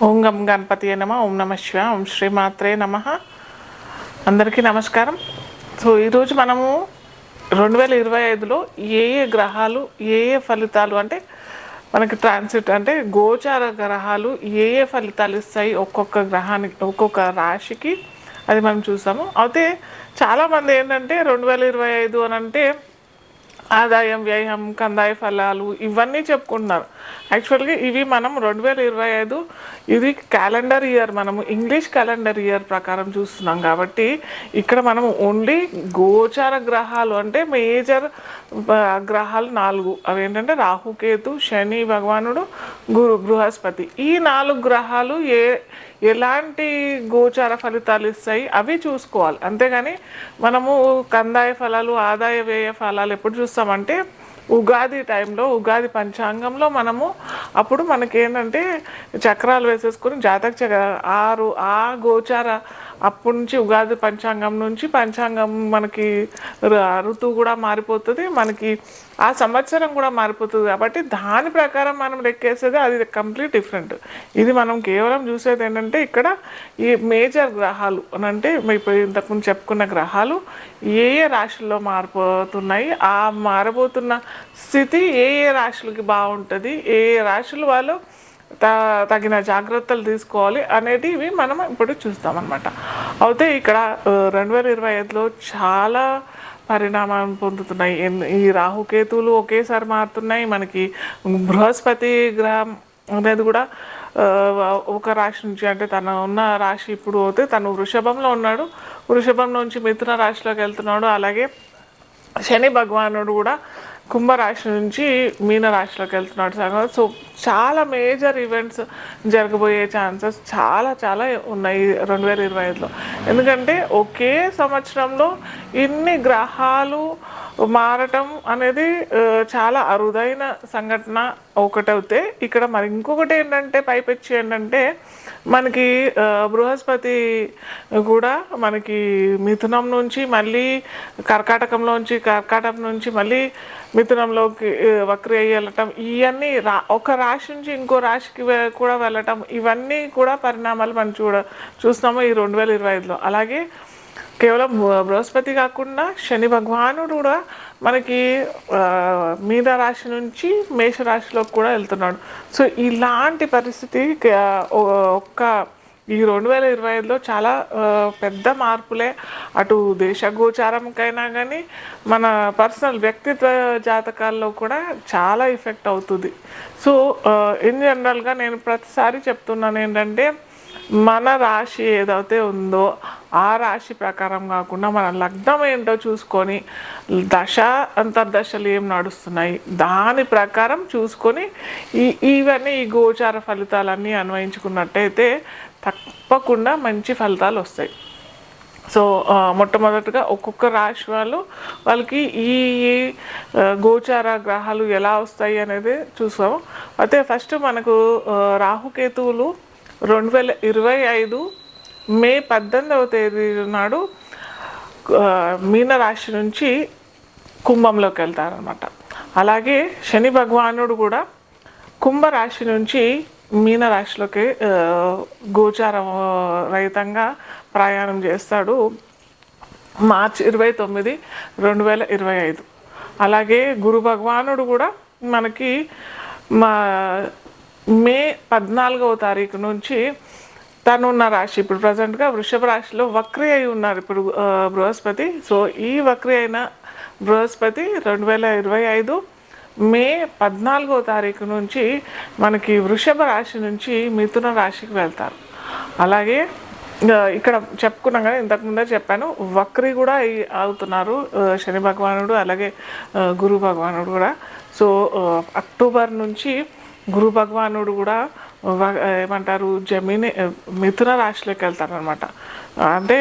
ఓం గం గణపతియే నమః. ఓం నమః శివాయ. ఓం శ్రీమాత్రే నమః. అందరికీ నమస్కారం. సో ఈరోజు మనము 2025లో ఏ ఏ గ్రహాలు ఏ ఏ ఫలితాలు అంటే మనకి ట్రాన్సిట్ అంటే గోచార గ్రహాలు ఏ ఏ ఫలితాలు ఇస్తాయి ఒక్కొక్క గ్రహానికి ఒక్కొక్క రాశికి అది మనం చూసాము. అయితే చాలామంది ఏంటంటే 2025 అని అంటే ఆదాయం వ్యయం కందాయ ఫలాలు ఇవన్నీ చెప్పుకుంటున్నారు. యాక్చువల్గా ఇవి మనం 2025 ఇది క్యాలెండర్ ఇయర్, మనము ఇంగ్లీష్ క్యాలెండర్ ఇయర్ ప్రకారం చూస్తున్నాం కాబట్టి ఇక్కడ మనం ఓన్లీ గోచార గ్రహాలు అంటే మేజర్ గ్రహాలు 4 అవి ఏంటంటే రాహుకేతు, శని భగవానుడు, బృహస్పతి. ఈ 4 గ్రహాలు ఎలాంటి గోచార ఫలితాలు ఇస్తాయి అవి చూసుకోవాలి. అంతేగాని మనము కందాయ ఫలాలు ఆదాయ వ్యయ ఫలాలు ఎప్పుడు చూస్తామంటే ఉగాది టైంలో, ఉగాది పంచాంగంలో మనము అప్పుడు మనకి ఏంటంటే చక్రాలు వేసేసుకొని జాతక ఆ గోచార అప్పటి నుంచి ఉగాది పంచాంగం నుంచి పంచాంగం మనకి ఋతువు కూడా మారిపోతుంది, మనకి ఆ సంవత్సరం కూడా మారిపోతుంది. కాబట్టి దాని ప్రకారం మనం లెక్కేసేది అది కంప్లీట్ డిఫరెంట్. ఇది మనం కేవలం చూసేది ఏంటంటే ఇక్కడ ఈ మేజర్ గ్రహాలు అని అంటే ఇప్పుడు ఇంతకుముందు చెప్పుకున్న గ్రహాలు ఏ ఏ రాశుల్లో మారిపోతున్నాయి, ఆ మారబోతున్న స్థితి ఏ ఏ రాశులకి బాగుంటుంది, ఏ ఏ రాశులు వాళ్ళు తగిన జాగ్రత్తలు తీసుకోవాలి అనేటివి మనం ఇప్పుడు చూస్తామన్నమాట. అయితే ఇక్కడ 2025లో చాలా పరిణామం పొందుతున్నాయి. ఈ రాహుకేతువులు ఒకేసారి మారుతున్నాయి. మనకి బృహస్పతి గ్రహం అనేది కూడా ఒక రాశి నుంచి అంటే తను ఉన్న రాశి ఇప్పుడు పోతే తను వృషభంలో ఉన్నాడు, వృషభం నుంచి మిథున రాశిలోకి వెళ్తున్నాడు. అలాగే శని భగవానుడు కూడా కుంభరాశి నుంచి మీన రాశిలోకి వెళ్తున్నాడు. సో చాలా మేజర్ ఈవెంట్స్ జరగబోయే ఛాన్సెస్ చాలా చాలా ఉన్నాయి 2025లో. ఎందుకంటే ఒకే సంవత్సరంలో ఇన్ని గ్రహాలు మారటం అనేది చాలా అరుదైన సంఘటన ఒకటవుతే, ఇక్కడ మరి ఇంకొకటి ఏంటంటే పైపెచ్చి ఏంటంటే మనకి బృహస్పతి కూడా మనకి మిథునం నుంచి మళ్ళీ కర్కాటకం నుంచి మళ్ళీ మిథునంలోకి వక్రి అయ్యి వెళ్ళటం, ఇవన్నీ ఒక రాశి నుంచి ఇంకో రాశికి కూడా వెళ్ళటం, ఇవన్నీ కూడా పరిణామాలు మనం చూస్తున్నాము ఈ 2025లో. అలాగే కేవలం బృహస్పతి కాకుండా శని భగవానుడు కూడా మనకి మీన రాశి నుంచి మేషరాశిలోకి కూడా వెళ్తున్నాడు. సో ఇలాంటి పరిస్థితి ఈ 2025లో చాలా పెద్ద మార్పులే అటు దేశ గోచారంకైనా కానీ మన పర్సనల్ వ్యక్తిత్వ జాతకాల్లో కూడా చాలా ఎఫెక్ట్ అవుతుంది. సో ఇన్ జనరల్గా నేను ప్రతిసారి చెప్తున్నాను ఏంటంటే మన రాశి ఏదైతే ఉందో ఆ రాశి ప్రకారం కాకుండా మన లగ్నం ఏంటో చూసుకొని అంతర్దశలు ఏం నడుస్తున్నాయి దాని ప్రకారం చూసుకొని ఈ గోచార ఫలితాలన్నీ అన్వయించుకున్నట్టయితే తప్పకుండా మంచి ఫలితాలు వస్తాయి. సో మొట్టమొదటిగా ఒక్కొక్క రాశి వాళ్ళకి ఈ గోచార గ్రహాలు ఎలా వస్తాయి అనేది చూసాము. అయితే ఫస్ట్ మనకు రాహుకేతువులు 2025 మే 18వ తేదీ నాడు మీనరాశి నుంచి కుంభంలోకి వెళ్తారనమాట. అలాగే శని భగవానుడు కూడా కుంభరాశి నుంచి మీనరాశిలోకి గోచార రహితంగా ప్రయాణం చేస్తాడు మార్చి 29, 2025. అలాగే గురు భగవానుడు కూడా మనకి మే 14వ తారీఖు నుంచి తనున్న రాశి ఇప్పుడు ప్రజెంట్గా వృషభ రాశిలో వక్రి అయి ఉన్నారు ఇప్పుడు బృహస్పతి. సో ఈ వక్రి అయిన బృహస్పతి 2025 మే 14వ తారీఖు నుంచి మనకి వృషభ రాశి నుంచి మిథున రాశికి వెళ్తారు. అలాగే ఇక్కడ చెప్పుకున్నాం కదా, ఇంతకుముందే చెప్పాను, వక్రి కూడా అవుతున్నారు శని భగవానుడు అలాగే గురు భగవానుడు కూడా. సో అక్టోబర్ నుంచి గురు భగవానుడు కూడా ఏమంటారు మిథున రాశిలోకి వెళ్తారనమాట. అంటే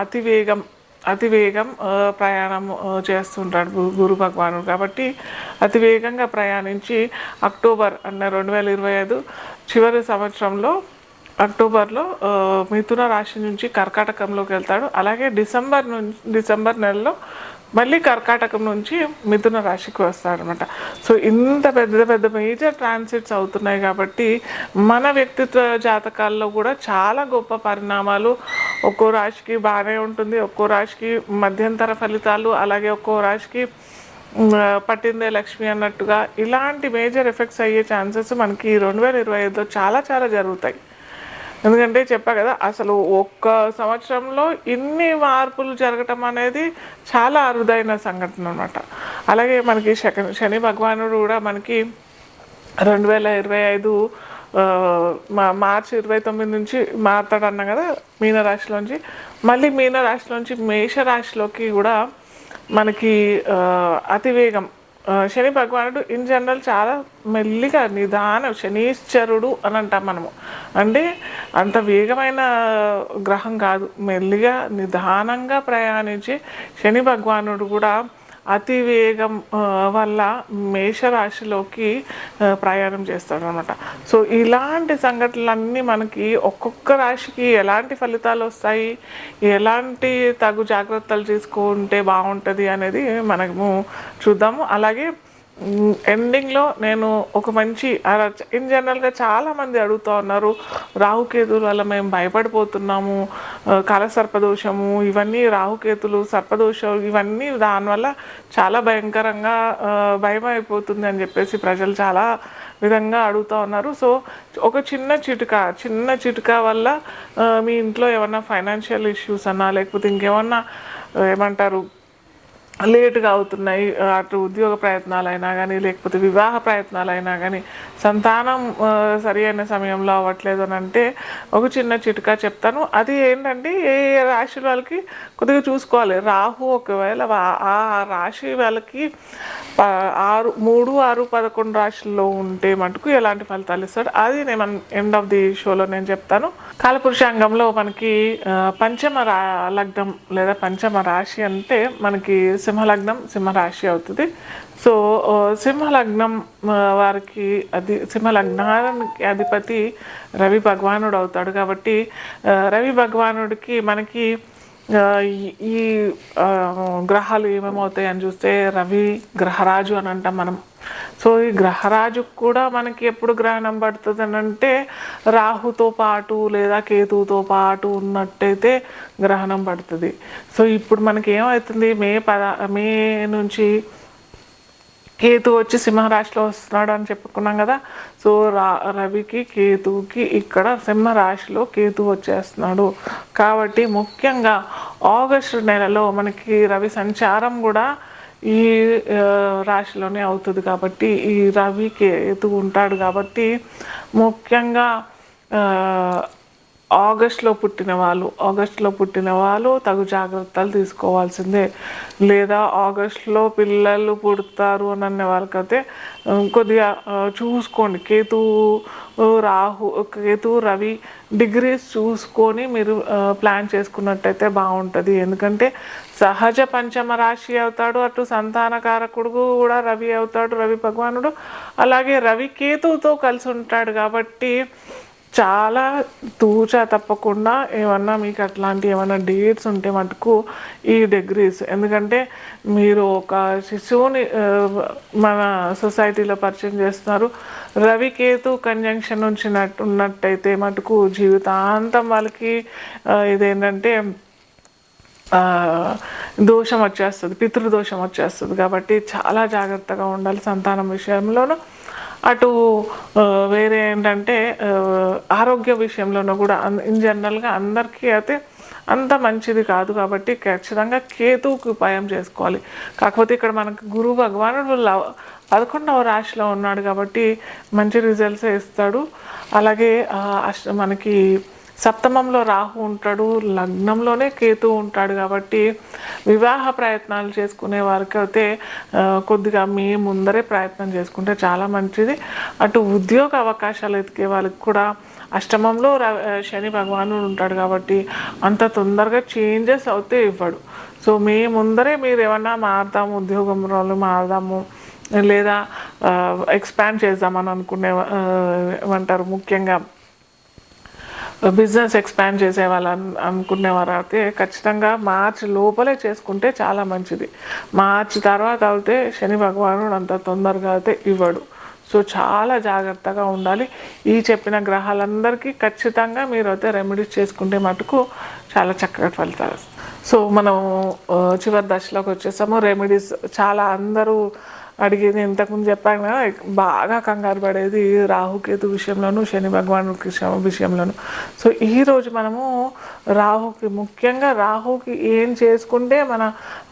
అతి వేగం ప్రయాణం చేస్తుంటాడు గురు భగవానుడు. కాబట్టి అతి వేగంగా ప్రయాణించి అక్టోబర్ 2025 చివరి సంవత్సరంలో అక్టోబర్లో మిథున రాశి నుంచి కర్కాటకంలోకి వెళ్తాడు. అలాగే డిసెంబర్ నెలలో మళ్ళీ కర్కాటకం నుంచి మిథున రాశికి వస్తాడనమాట. సో ఇంత పెద్ద పెద్ద మేజర్ ట్రాన్సిట్స్ అవుతున్నాయి కాబట్టి మన వ్యక్తిత్వ జాతకాల్లో కూడా చాలా గొప్ప పరిణామాలు, ఒక్కో రాశికి బాగానే ఉంటుంది, ఒక్కో రాశికి మధ్యంతర ఫలితాలు, అలాగే ఒక్కో రాశికి పట్టిందే లక్ష్మి అన్నట్టుగా ఇలాంటి మేజర్ ఎఫెక్ట్స్ అయ్యే ఛాన్సెస్ మనకి 2025లో చాలా చాలా జరుగుతాయి. ఎందుకంటే చెప్పా కదా, అసలు ఒక్క సంవత్సరంలో ఇన్ని మార్పులు జరగటం అనేది చాలా అరుదైన సంఘటన అనమాట. అలాగే మనకి శని భగవానుడు కూడా మనకి 2025 మార్చి 29 నుంచి మారుతాడన్నా కదా మీనరాశిలోంచి. మళ్ళీ మీనరాశిలోంచి మేషరాశిలోకి కూడా మనకి అతివేగం. శని భగవానుడు ఇన్ జనరల్ చాలా మెల్లిగా నిదానం, శనీశ్వరుడు అని అంటాం మనము. అంటే అంత వేగమైన గ్రహం కాదు, మెల్లిగా నిదానంగా ప్రయాణించి శని భగవానుడు కూడా అతివేగం వల్ల మేషరాశిలోకి ప్రయాణం చేస్తాడు అనమాట. సో ఇలాంటి సంఘటనలన్నీ మనకి ఒక్కొక్క రాశికి ఎలాంటి ఫలితాలు వస్తాయి, ఎలాంటి తగు జాగ్రత్తలు తీసుకుంటే బాగుంటుంది అనేది మనము చూద్దాము. అలాగే ఎండింగ్లో నేను ఒక మంచి ఇన్ జనరల్గా చాలామంది అడుగుతూ ఉన్నారు, రాహుకేతుల వల్ల మేము భయపడిపోతున్నాము, కాలసర్పదోషము, ఇవన్నీ రాహుకేతులు, సర్పదోషం, ఇవన్నీ దానివల్ల చాలా భయంకరంగా భయం అయిపోతుంది అని చెప్పేసి ప్రజలు చాలా విధంగా అడుగుతూ ఉన్నారు. సో ఒక చిన్న చిటుక వల్ల మీ ఇంట్లో ఏమన్నా ఫైనాన్షియల్ ఇష్యూస్ అన్నా, లేకపోతే ఇంకేమన్నా ఏమంటారు లేటుగా అవుతున్నాయి, అటు ఉద్యోగ ప్రయత్నాలైనా కానీ, లేకపోతే వివాహ ప్రయత్నాలైనా కానీ, సంతానం సరి అయిన సమయంలో అవ్వట్లేదు అని అంటే ఒక చిన్న చిట్కా చెప్తాను. అది ఏంటంటే ఏ రాశి వాళ్ళకి కొద్దిగా చూసుకోవాలి. రాహు ఒకవేళ ఆ రాశి వాళ్ళకి 3, 6, 11 రాశుల్లో ఉంటే మటుకు ఎలాంటి ఫలితాలు ఇస్తాడు అది నేను ఎండ్ ఆఫ్ ది షోలో నేను చెప్తాను. కాలపురుషాంగంలో మనకి పంచమ లగ్నం లేదా పంచమ రాశి అంటే మనకి సింహలగ్నం, సింహరాశి అవుతుంది. సో సింహలగ్నం వారికి సింహలగ్నానికి అధిపతి రవి భగవానుడు అవుతాడు. కాబట్టి రవి భగవానుడికి మనకి ఈ గ్రహాలు ఏమేమవుతాయి అని చూస్తే రవి గ్రహరాజు అని అంటాం మనం. సో ఈ గ్రహరాజుకు కూడా మనకి ఎప్పుడు గ్రహణం పడుతుంది అని అంటే రాహుతో పాటు లేదా కేతువుతో పాటు ఉన్నట్టయితే గ్రహణం పడుతుంది. సో ఇప్పుడు మనకి ఏమవుతుంది, మే నుంచి కేతు వచ్చి సింహరాశిలో వస్తున్నాడు అని చెప్పుకున్నాం కదా. సో రవికి కేతువుకి ఇక్కడ సింహరాశిలో కేతు వచ్చేస్తున్నాడు. కాబట్టి ముఖ్యంగా ఆగస్టు నెలలో మనకి రవి సంచారం కూడా ఈ రాశిలోనే అవుతుంది. కాబట్టి ఈ రవి కేతు ఉంటాడు కాబట్టి ముఖ్యంగా ఆగస్టులో పుట్టిన వాళ్ళు తగు జాగ్రత్తలు తీసుకోవాల్సిందే. లేదా ఆగస్టులో పిల్లలు పుడతారు అని అనే వాళ్ళకైతే కొద్దిగా చూసుకోండి. కేతు రవి డిగ్రీస్ చూసుకొని మీరు ప్లాన్ చేసుకున్నట్టయితే బాగుంటుంది. ఎందుకంటే సహజ పంచమ రాశి అవుతాడు, అటు సంతానకారకుడు కూడా రవి అవుతాడు, రవి భగవానుడు. అలాగే రవి కేతువుతో కలిసి ఉంటాడు కాబట్టి చాలా తప్పకుండా ఏమన్నా మీకు అట్లాంటి ఏమన్నా డేట్స్ ఉంటే మటుకు ఈ డిగ్రీస్, ఎందుకంటే మీరు ఒక శిశువుని మన సొసైటీలో పరిచయం చేస్తున్నారు. రవికేతు కంజంక్షన్ ఉన్నట్టయితే మటుకు జీవితాంతం వాళ్ళకి ఇదేంటంటే దోషం వచ్చేస్తుంది, పితృదోషం వచ్చేస్తుంది. కాబట్టి చాలా జాగ్రత్తగా ఉండాలి సంతానం విషయంలోనూ. అటు వేరే ఏంటంటే ఆరోగ్య విషయంలోనూ కూడా ఇన్ జనరల్గా అందరికీ అయితే అంత మంచిది కాదు. కాబట్టి ఖచ్చితంగా కేతువుకి ఉపాయం చేసుకోవాలి. కాకపోతే ఇక్కడ మనకు గురువు భగవానుడు 11వ రాశిలో ఉన్నాడు కాబట్టి మంచి రిజల్ట్సే ఇస్తాడు. అలాగే మనకి సప్తమంలో రాహు ఉంటాడు, లగ్నంలోనే కేతు ఉంటాడు. కాబట్టి వివాహ ప్రయత్నాలు చేసుకునే వారికి అయితే కొద్దిగా మీ ముందరే ప్రయత్నం చేసుకుంటే చాలా మంచిది. అటు ఉద్యోగ అవకాశాలు ఎతికే వాళ్ళకి కూడా అష్టమంలో శని భగవానుడు ఉంటాడు కాబట్టి అంత తొందరగా చేంజెస్ అవుతే ఇవ్వడు. సో మీ ముందరే మీరు ఏమన్నా మారుదాము, ఉద్యోగంలో మారుదాము లేదా ఎక్స్పాండ్ చేద్దామని అనుకునే ఏమంటారు ముఖ్యంగా బిజినెస్ ఎక్స్పాండ్ చేసే వాళ్ళు అనుకునేవారు అయితే ఖచ్చితంగా మార్చి లోపలే చేసుకుంటే చాలా మంచిది. మార్చి తర్వాత అయితే శని భగవానుడు అంత తొందరగా అయితే ఇవ్వడు. సో చాలా జాగ్రత్తగా ఉండాలి. ఈ చెప్పిన గ్రహాలందరికీ ఖచ్చితంగా మీరు అయితే రెమెడీస్ చేసుకుంటే మటుకు చాలా చక్కగా ఫలితాలు. సో మనం చివరి దశలోకి వచ్చేసాము. రెమెడీస్ చాలా అందరూ అడిగేది ఇంతకుముందు చెప్పాను కదా, బాగా కంగారు పడేది రాహుకేతు విషయంలోను, శని భగవానుడికి విషయంలోను. సో ఈరోజు మనము రాహుకి, ముఖ్యంగా రాహుకి ఏం చేసుకుంటే మన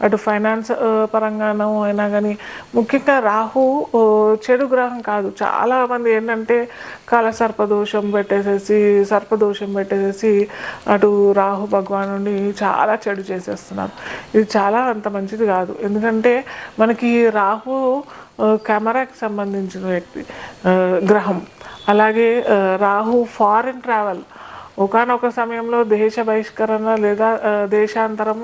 అటు ఫైనాన్స్ పరంగానూ అయినా కానీ, ముఖ్యంగా రాహు చెడు గ్రహం కాదు. చాలామంది ఏంటంటే కాలసర్పదోషం పెట్టేసేసి అటు రాహు భగవానుడిని చాలా చెడు చేసేస్తున్నారు. ఇది చాలా అంత మంచిది కాదు. ఎందుకంటే మనకి రాహు కెమెరాకి సంబంధించిన గ్రహం. అలాగే రాహు ఫారిన్ ట్రావెల్, ఒకానొక సమయంలో దేశ బహిష్కరణ లేదా దేశాంతరం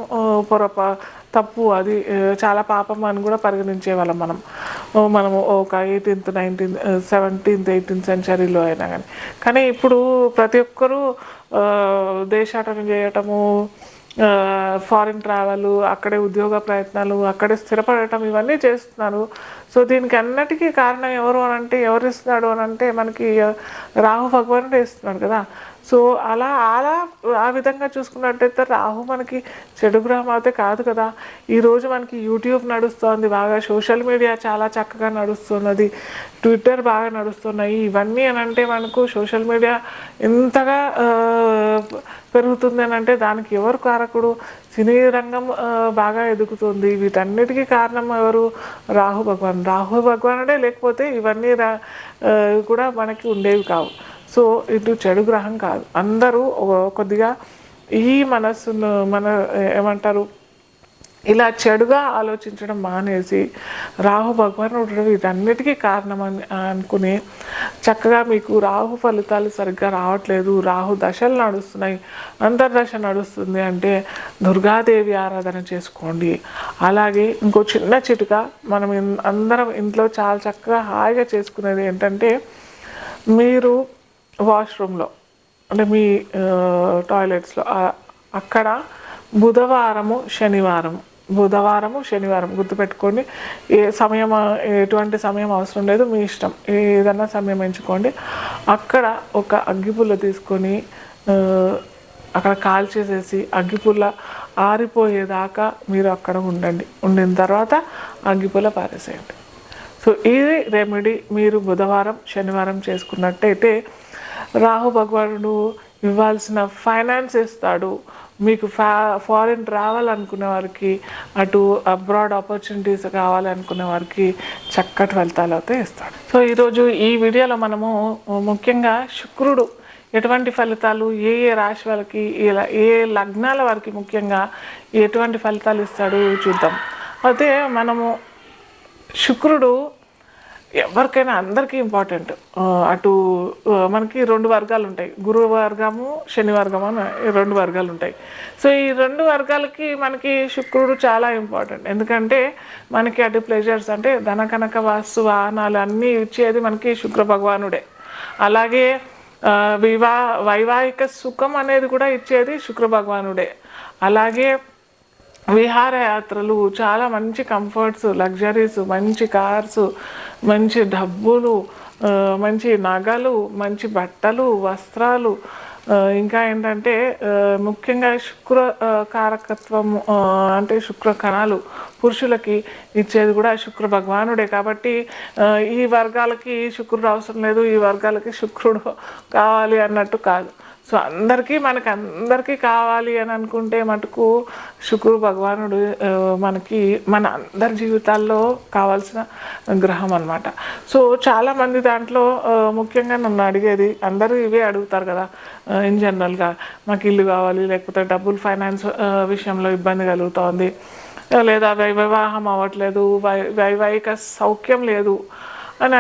తప్పు, అది చాలా పాపం అని కూడా పరిగణించేవాళ్ళం మనము ఒక 18th 19th 17th 18th సెంచరీలో అయినా కానీ ఇప్పుడు ప్రతి ఒక్కరూ దేశాటన చేయటము, ఫారిన్ ట్రావెల్, అక్కడే ఉద్యోగ ప్రయత్నాలు, అక్కడే స్థిరపడటం, ఇవన్నీ చేస్తున్నారు. సో దీనికి అన్నిటికీ కారణం ఎవరు అనంటే, ఎవరిస్తున్నాడు అనంటే మనకి రాహు భగవానుడు ఇస్తున్నాడు కదా. సో అలా ఆ విధంగా చూసుకున్నట్టయితే రాహు మనకి చెడు గ్రహం అయితే కాదు కదా. ఈరోజు మనకి యూట్యూబ్ నడుస్తుంది బాగా, సోషల్ మీడియా చాలా చక్కగా నడుస్తున్నది, ట్విట్టర్ బాగా నడుస్తున్నాయి. ఇవన్నీ అనంటే మనకు సోషల్ మీడియా ఎంతగా పెరుగుతుంది అని అంటే దానికి ఎవరు కారకుడు? సినీ రంగం బాగా ఎదుగుతుంది. వీటన్నిటికీ కారణం ఎవరు? రాహు భగవానుడే లేకపోతే ఇవన్నీ కూడా మనకి ఉండేవి కావు. సో ఇటు చెడు గ్రహం కాదు. అందరూ కొద్దిగా ఈ మనస్సును ఏమంటారు, ఇలా చెడుగా ఆలోచించడం మానేసి రాహు భగవానుడు వీటన్నిటికీ కారణం అని అనుకుని చక్కగా, మీకు రాహు ఫలితాలు సరిగ్గా రావట్లేదు, రాహు దశలు నడుస్తున్నాయి, అంతర్దశ నడుస్తుంది అంటే దుర్గాదేవి ఆరాధన చేసుకోండి. అలాగే ఇంకో చిన్న చిటుక, మనం అందరం ఇంట్లో చాలా చక్కగా హాయిగా చేసుకునేది ఏంటంటే, మీరు వాష్రూమ్లో అంటే మీ టాయిలెట్స్లో అక్కడ బుధవారము శనివారం గుర్తుపెట్టుకోండి. ఎటువంటి సమయం అవసరం లేదు, మీ ఇష్టం, ఏదన్నా సమయం ఎంచుకోండి. అక్కడ ఒక అగ్గిపుల్ల తీసుకొని అక్కడ కాల్చేసేసి అగ్గిపుల్ల ఆరిపోయేదాకా మీరు అక్కడ ఉండిన తర్వాత అగ్గిపుల్ల పారేసేయండి. సో ఇది రెమెడీ. మీరు బుధవారం శనివారం చేసుకున్నట్టయితే రాహు భగవానుడు ఇవ్వాల్సిన ఫైనాన్స్ ఇస్తాడు. మీకు ఫారిన్ ట్రావెల్ అనుకునే వారికి, అటు అబ్రాడ్ ఆపర్చునిటీస్ కావాలి అనుకునే వారికి చక్కటి ఫలితాలు అయితే ఇస్తాడు. సో ఈరోజు ఈ వీడియోలో మనము ముఖ్యంగా శుక్రుడు ఎటువంటి ఫలితాలు, ఏ రాశి వాళ్ళకి, ఏ లగ్నాల వారికి ముఖ్యంగా ఎటువంటి ఫలితాలు ఇస్తాడు చూద్దాం. అయితే మనము శుక్రుడు ఎవరికైనా అందరికీ ఇంపార్టెంట్. అటు మనకి 2 వర్గాలు ఉంటాయి, గురు వర్గము శని వర్గము అని 2 వర్గాలు ఉంటాయి. సో ఈ 2 వర్గాలకి మనకి శుక్రుడు చాలా ఇంపార్టెంట్. ఎందుకంటే మనకి అటు ప్లెజర్స్ అంటే ధన కనక వాస్తు వాహనాలు అన్నీ ఇచ్చేది మనకి శుక్ర భగవానుడే. అలాగే వైవాహిక సుఖం అనేది కూడా ఇచ్చేది శుక్ర భగవానుడే. అలాగే విహారయాత్రలు, చాలా మంచి కంఫర్ట్స్, లగ్జరీస్, మంచి కార్స్, మంచి డబ్బులు, మంచి నగలు, మంచి బట్టలు, వస్త్రాలు, ఇంకా ఏంటంటే ముఖ్యంగా శుక్ర కారకత్వం అంటే శుక్ర కణాలు పురుషులకి ఇచ్చేది కూడా శుక్ర భగవానుడే. కాబట్టి ఈ వర్గాలకి శుక్రుడు అవసరం లేదు, ఈ వర్గాలకి శుక్రుడు కావాలి అన్నట్టు కాదు. సో మనకి కావాలి అని అనుకుంటే మటుకు శుక్రుడు భగవానుడు మనకి మన అందరి జీవితాల్లో కావాల్సిన గ్రహం అన్నమాట. సో చాలామంది దాంట్లో ముఖ్యంగా నన్ను అడిగేది, అందరూ ఇవే అడుగుతారు కదా ఇన్ జనరల్గా, మాకు ఇల్లు కావాలి, లేకపోతే డబ్బులు ఫైనాన్స్ విషయంలో ఇబ్బంది కలుగుతోంది, లేదా వివాహం అవ్వట్లేదు, వైవాహిక సౌఖ్యం లేదు అని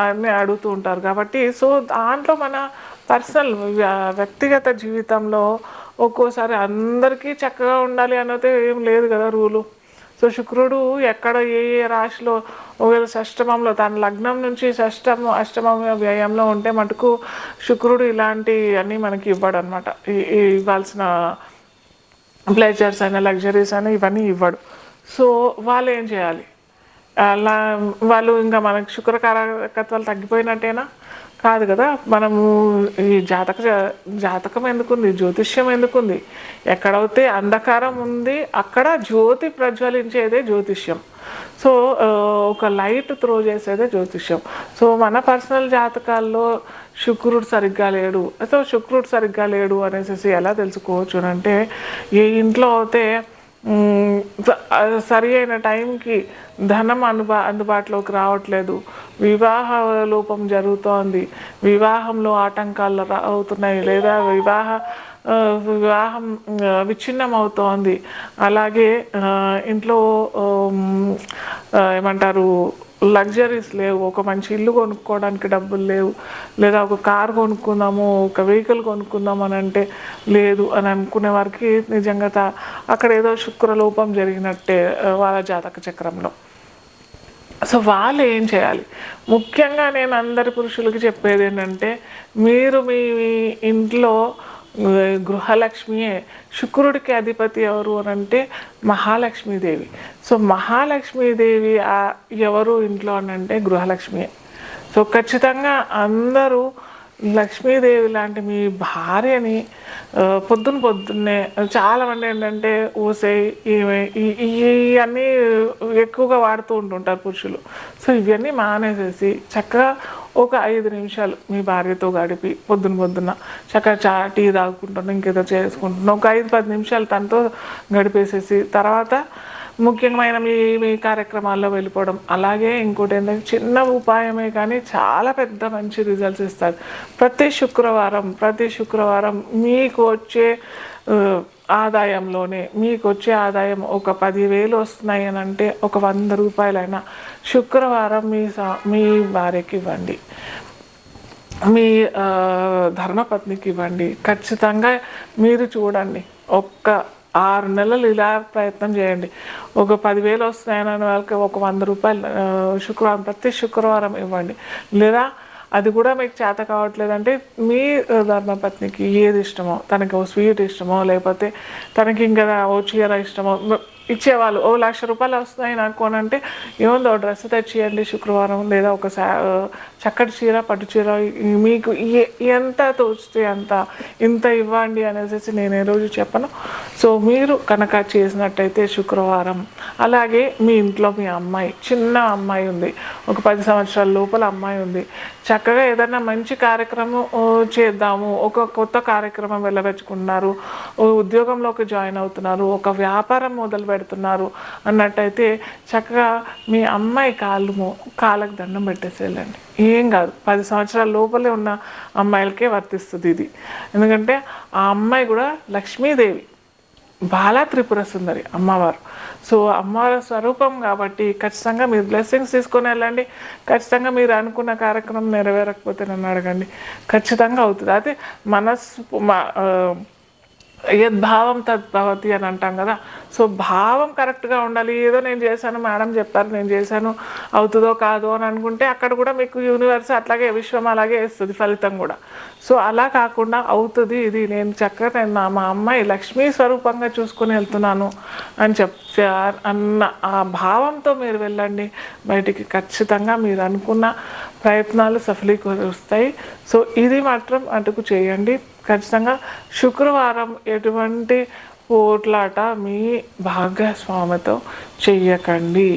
అన్నీ అడుగుతూ ఉంటారు. కాబట్టి సో దాంట్లో మన పర్సనల్ వ్యక్తిగత జీవితంలో ఒక్కోసారి అందరికీ చక్కగా ఉండాలి అన్నది ఏం లేదు కదా రూలు. సో శుక్రుడు ఎక్కడ ఏ ఏ రాశిలో ఒకవేళ షష్టమంలో తన లగ్నం నుంచి అష్టమం వ్యయంలో ఉంటే మటుకు శుక్రుడు ఇలాంటి అన్నీ మనకి ఇవ్వడు అనమాట. ఇవ్వాల్సిన ప్లెజర్స్ అయినా లగ్జరీస్ అయినా ఇవన్నీ ఇవ్వడు. సో వాళ్ళు ఏం చేయాలి? అలా వాళ్ళు ఇంకా మనకి శుక్రకారకత్వాలు తగ్గిపోయినట్టేనా? కాదు కదా. మనము ఈ జాతకం ఎందుకుంది, జ్యోతిష్యం ఎందుకుంది? ఎక్కడైతే అంధకారం ఉంది అక్కడ జ్యోతి ప్రజ్వలించేదే జ్యోతిష్యం. సో ఒక లైట్ త్రో చేసేదే జ్యోతిష్యం. సో మన పర్సనల్ జాతకాల్లో శుక్రుడు సరిగ్గా లేడు, సో శుక్రుడు సరిగ్గా లేడు అనేసి ఎలా తెలుసుకోవచ్చు అంటే, ఏ ఇంట్లో అయితే సరి అయిన టైంకి ధనం అందుబాటులోకి రావట్లేదు, వివాహ లోపం జరుగుతోంది, వివాహంలో ఆటంకాలు అవుతున్నాయి, లేదా వివాహం విచ్ఛిన్నం అవుతోంది, అలాగే ఇంట్లో ఏమంటారు లగ్జరీస్ లేవు, ఒక మంచి ఇల్లు కొనుక్కోవడానికి డబ్బులు లేవు, లేదా ఒక కారు కొనుక్కుందాము, ఒక వెహికల్ కొనుక్కుందాము అని అంటే లేదు అని అనుకునే వారికి నిజంగా అక్కడ ఏదో శుక్రలోపం జరిగినట్టే వాళ్ళ జాతక చక్రంలో. సో వాళ్ళు ఏం చేయాలి? ముఖ్యంగా నేను అందరి పురుషులకి చెప్పేది ఏంటంటే, మీరు మీ ఇంట్లో గృహలక్ష్మియే. శుక్రుడికి అధిపతి ఎవరు అని అంటే మహాలక్ష్మీదేవి. సో మహాలక్ష్మీదేవి ఎవరు ఇంట్లో అని అంటే గృహలక్ష్మియే. సో ఖచ్చితంగా అందరూ లక్ష్మీదేవి లాంటి మీ భార్యని పొద్దున్నే చాలామంది ఏంటంటే ఊసే ఇవన్నీ ఎక్కువగా వాడుతూ ఉంటుంటారు పురుషులు. సో ఇవన్నీ మానేసేసి చక్కగా ఒక 5 నిమిషాలు మీ భార్యతో గడిపి పొద్దున్న చక్కగా టీ తాగుకుంటున్నాం, ఇంకేదో చేసుకుంటున్నాం, ఒక 5-10 నిమిషాలు తనతో గడిపేసేసి తర్వాత ముఖ్యమైన మీ కార్యక్రమాల్లో వెళ్ళిపోవడం. అలాగే ఇంకోటి ఏంటంటే చిన్న ఉపాయమే కానీ చాలా పెద్ద మంచి రిజల్ట్స్ ఇస్తారు. ప్రతి శుక్రవారం మీకు వచ్చే ఆదాయంలోనే మీకు వచ్చే ఆదాయం ఒక 10,000 వస్తున్నాయి అని అంటే ఒక 100 రూపాయలైనా శుక్రవారం మీ భార్యకి ఇవ్వండి, మీ ధర్మపత్నికి ఇవ్వండి. ఖచ్చితంగా మీరు చూడండి, ఒక్క 6 నెలలు ఇలా ప్రయత్నం చేయండి. ఒక 10,000 వస్తున్నాయని వాళ్ళకి ఒక 100 రూపాయలు ప్రతి శుక్రవారం ఇవ్వండి. లేదా అది కూడా మీకు చేత కావట్లేదంటే మీ ధర్మపత్నికి ఏది ఇష్టమో, తనకి ఓ స్వీట్ ఇష్టమో, లేకపోతే తనకి ఇంకా ఓ చీర ఇష్టమో ఇచ్చేవాళ్ళు. ఓ 1,00,000 రూపాయలు వస్తున్నాయి నాకు అని అంటే ఏముందో డ్రెస్ తెచ్చియండి శుక్రవారం, లేదా ఒక చక్కటి చీర, పట్టు చీర, మీకు ఎంత తోచితే అంత ఇంత ఇవ్వండి అనేసి నేను ఏ రోజు చెప్పను. సో మీరు కనుక చేసినట్టయితే శుక్రవారం, అలాగే మీ ఇంట్లో మీ అమ్మాయి, చిన్న అమ్మాయి ఉంది, ఒక 10 సంవత్సరాల లోపల అమ్మాయి ఉంది, చక్కగా ఏదైనా మంచి కార్యక్రమం చేద్దాము, ఒక కొత్త కార్యక్రమం వెళ్ళబెట్టుకుంటున్నారు, ఉద్యోగంలోకి జాయిన్ అవుతున్నారు, ఒక వ్యాపారం మొదలు పెడుతున్నారు అన్నట్టయితే చక్కగా మీ అమ్మాయి కాళ్ళకు దండం పెట్టేసి వెళ్ళండి. ఏం కాదు, 10 సంవత్సరాల లోపలే ఉన్న అమ్మాయిలకే వర్తిస్తుంది ఇది. ఎందుకంటే ఆ అమ్మాయి కూడా లక్ష్మీదేవి, బాలా త్రిపుర సుందరి అమ్మవారు. సో అమ్మవారి స్వరూపం కాబట్టి ఖచ్చితంగా మీరు బ్లెస్సింగ్స్ తీసుకొని వెళ్ళండి. ఖచ్చితంగా మీరు అనుకున్న కార్యక్రమం నెరవేరకపోతే నన్ను అడగండి, ఖచ్చితంగా అవుతుంది. అయితే యద్భావం తద్భవతి అని అంటాం కదా. సో భావం కరెక్ట్గా ఉండాలి. ఏదో నేను చేశాను, మేడం చెప్పారు నేను చేశాను, అవుతుందో కాదో అని అనుకుంటే అక్కడ కూడా మీకు యూనివర్స్ అట్లాగే విశ్వం అలాగే వేస్తుంది ఫలితం కూడా. సో అలా కాకుండా అవుతుంది, ఇది నేను చక్కగా మా అమ్మాయి లక్ష్మీ స్వరూపంగా చూసుకొని వెళ్తున్నాను అని అన్న ఆ భావంతో మీరు వెళ్ళండి బయటికి. ఖచ్చితంగా మీరు అనుకున్న ప్రయత్నాలు సఫలీకరిస్తాయి. సో ఇది మాత్రం అటుకు చేయండి. ఖచ్చితంగా శుక్రవారం ఎటువంటి పోట్లాట మీ భాగస్వామితో చెయ్యకండి.